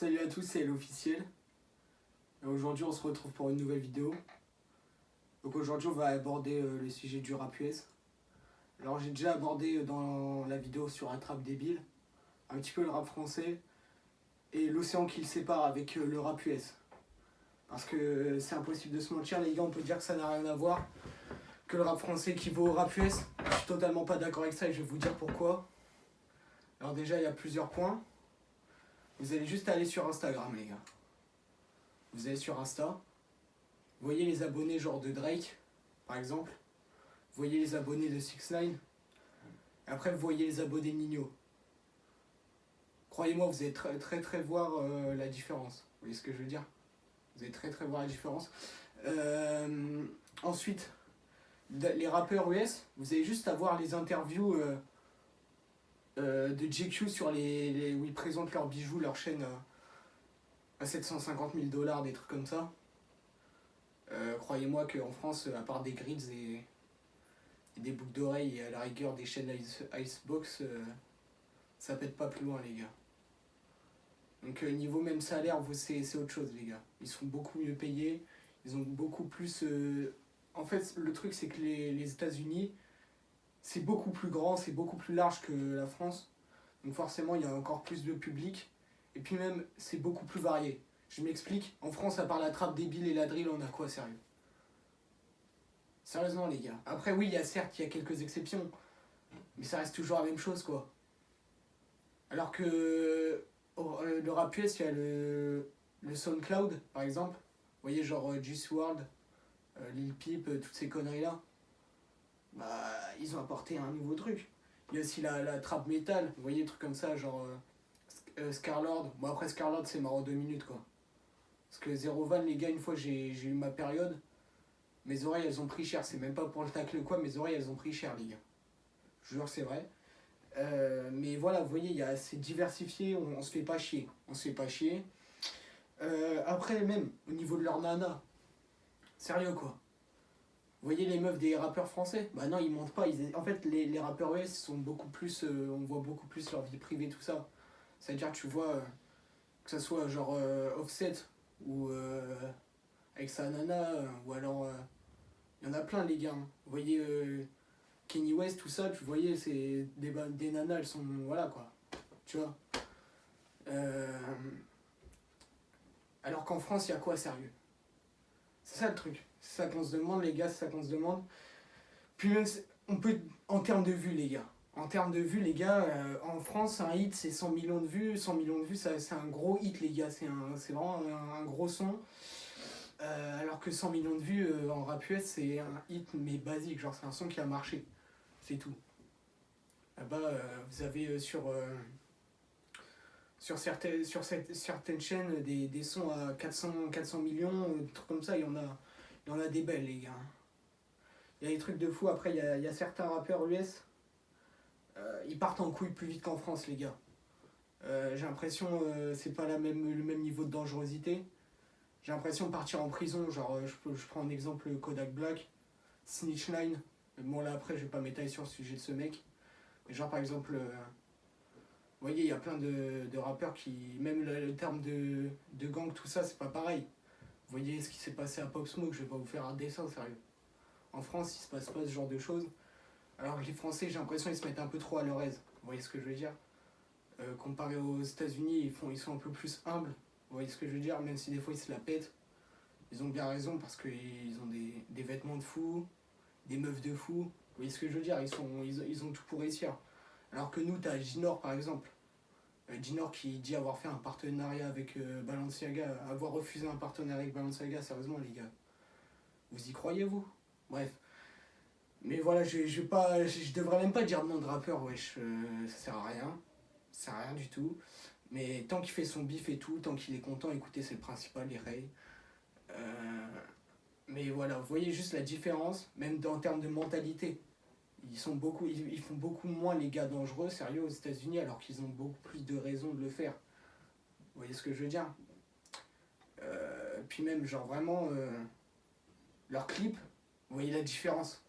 Salut à tous, c'est l'officiel. Aujourd'hui, on se retrouve pour une nouvelle vidéo. Donc aujourd'hui, on va aborder le sujet du rap US. Alors j'ai déjà abordé dans la vidéo sur Attrape débile un petit peu le rap français et l'océan qui le sépare avec le rap US. Parce que c'est impossible de se mentir, les gars, on peut dire que ça n'a rien à voir, que le rap français équivaut au rap US. Je suis totalement pas d'accord avec ça et je vais vous dire pourquoi. Alors déjà, il y a plusieurs points. Vous allez juste aller sur Instagram, les gars. Vous allez sur Insta. Vous voyez les abonnés genre de Drake, par exemple. Vous voyez les abonnés de 6ix9ine. Et après, vous voyez les abonnés de Nino. Croyez-moi, vous allez très voir la différence. Vous voyez ce que je veux dire? Vous allez très voir la différence. Ensuite, les rappeurs US, vous allez juste avoir les interviews de JQ sur où ils présentent leurs bijoux, leur chaîne à 750 000 $, des trucs comme ça. Croyez-moi qu'en France, à part des grills et des boucles d'oreilles et à la rigueur des chaînes Icebox, ça pète pas plus loin, les gars. Donc niveau même salaire, c'est autre chose, les gars. Ils sont beaucoup mieux payés, ils ont beaucoup plus... En fait, le truc, c'est que les États-Unis, c'est beaucoup plus grand, c'est beaucoup plus large que la France. Donc forcément, il y a encore plus de public. Et puis même, c'est beaucoup plus varié. Je m'explique, en France, à part la trappe débile et la drill, on a quoi, sérieux? Sérieusement, les gars. Après, oui, certes, il y a quelques exceptions. Mais ça reste toujours la même chose, quoi. Alors que le rap US, il y a le SoundCloud, par exemple. Vous voyez, genre Juice WRLD, Lil Peep, toutes ces conneries-là. Bah, ils ont apporté un nouveau truc. Il y a aussi la trap metal. Vous voyez, des trucs comme ça, genre Scarlord. Bon, après, Scarlord, c'est marrant 2 minutes, quoi. Parce que Zero Van, les gars, une fois, j'ai eu ma période. Mes oreilles, elles ont pris cher. C'est même pas pour le tacle quoi, mes oreilles, elles ont pris cher, les gars. Je vous jure, c'est vrai. Mais voilà, vous voyez, c'est diversifié, on se fait pas chier. On se fait pas chier. Après, même, au niveau de leur nana, sérieux, quoi. Vous voyez les meufs des rappeurs français? Bah non, ils montent pas. En fait, les rappeurs US sont beaucoup plus... on voit beaucoup plus leur vie privée, tout ça. C'est-à-dire, tu vois, que ça soit genre Offset ou avec sa nana, ou alors... Il y en a plein, les gars. Vous voyez Kanye West, tout ça, tu voyais, c'est des nanas, elles sont... Voilà, quoi. Tu vois. Alors qu'en France, il y a quoi, sérieux? C'est ça le truc. C'est ça qu'on se demande, les gars, c'est ça qu'on se demande. Puis même, on peut... En termes de vues, les gars. En termes de vues, les gars, en France, un hit, c'est 100 millions de vues. 100 millions de vues, c'est un gros hit, les gars. C'est vraiment un gros son. Alors que 100 millions de vues en rap US, c'est un hit, mais basique. Genre, c'est un son qui a marché. C'est tout. Là-bas, vous avez sur certaines chaînes des sons à 400 millions, des trucs comme ça. Il y en a des belles, les gars. Il y a des trucs de fou. Après, il y a certains rappeurs US, ils partent en couille plus vite qu'en France, les gars. J'ai l'impression c'est pas le même niveau de dangerosité. J'ai l'impression de partir en prison. Genre, je prends un exemple Kodak Black, Snitch 9. Bon, là, après, je vais pas m'étaler sur le sujet de ce mec. Mais genre, par exemple, vous voyez, il y a plein de rappeurs qui, même le terme de gang, tout ça, c'est pas pareil. Vous voyez ce qui s'est passé à Pop Smoke, je vais pas vous faire un dessin, sérieux. En France, il se passe pas ce genre de choses. Alors que les Français, j'ai l'impression qu'ils se mettent un peu trop à leur aise. Vous voyez ce que je veux dire? Comparé aux États-Unis, ils sont un peu plus humbles. Vous voyez ce que je veux dire? Même si des fois ils se la pètent. Ils ont bien raison parce qu'ils ont des vêtements de fou, des meufs de fou. Vous voyez ce que je veux dire? Ils ont tout pour réussir. Alors que nous, t'as Ginor par exemple. Ginor qui dit avoir fait un partenariat avec Balenciaga, avoir refusé un partenariat avec Balenciaga, sérieusement les gars. Vous y croyez vous? Bref. Mais voilà, je devrais même pas dire nom de rappeur, wesh, ça sert à rien. Ça sert à rien du tout. Mais tant qu'il fait son bif et tout, tant qu'il est content, écoutez, c'est le principal, les rays. Mais voilà, vous voyez juste la différence, même en termes de mentalité. Ils font beaucoup moins les gars dangereux, sérieux, aux États-Unis, alors qu'ils ont beaucoup plus de raisons de le faire. Vous voyez ce que je veux dire? Puis même, genre vraiment, leurs clips, vous voyez la différence.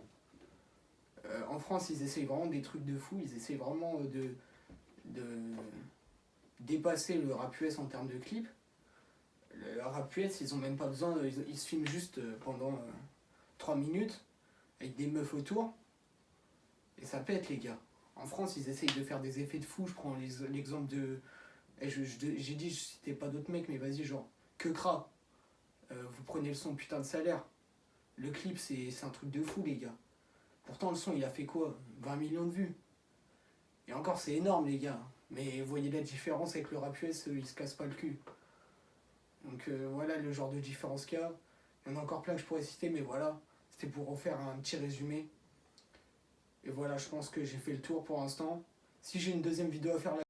En France, ils essayent vraiment des trucs de fou, ils essayent vraiment dépasser le rap US en termes de clips. Le rap US, ils ont même pas besoin, ils se filment juste pendant 3 minutes avec des meufs autour et ça pète les gars. En France, ils essayent de faire des effets de fou. Je prends l'exemple de. J'ai dit, je citais pas d'autres mecs, mais vas-y, genre, Kekra. Vous prenez le son putain de salaire. Le clip, c'est un truc de fou, les gars. Pourtant, le son, il a fait quoi? 20 millions de vues. Et encore, c'est énorme, les gars. Mais vous voyez la différence avec le rap US, il se casse pas le cul. Donc voilà le genre de différence qu'il y a. Il y en a encore plein que je pourrais citer, mais voilà. C'était pour refaire un petit résumé. Et voilà, je pense que j'ai fait le tour pour l'instant. Si j'ai une deuxième vidéo à faire là,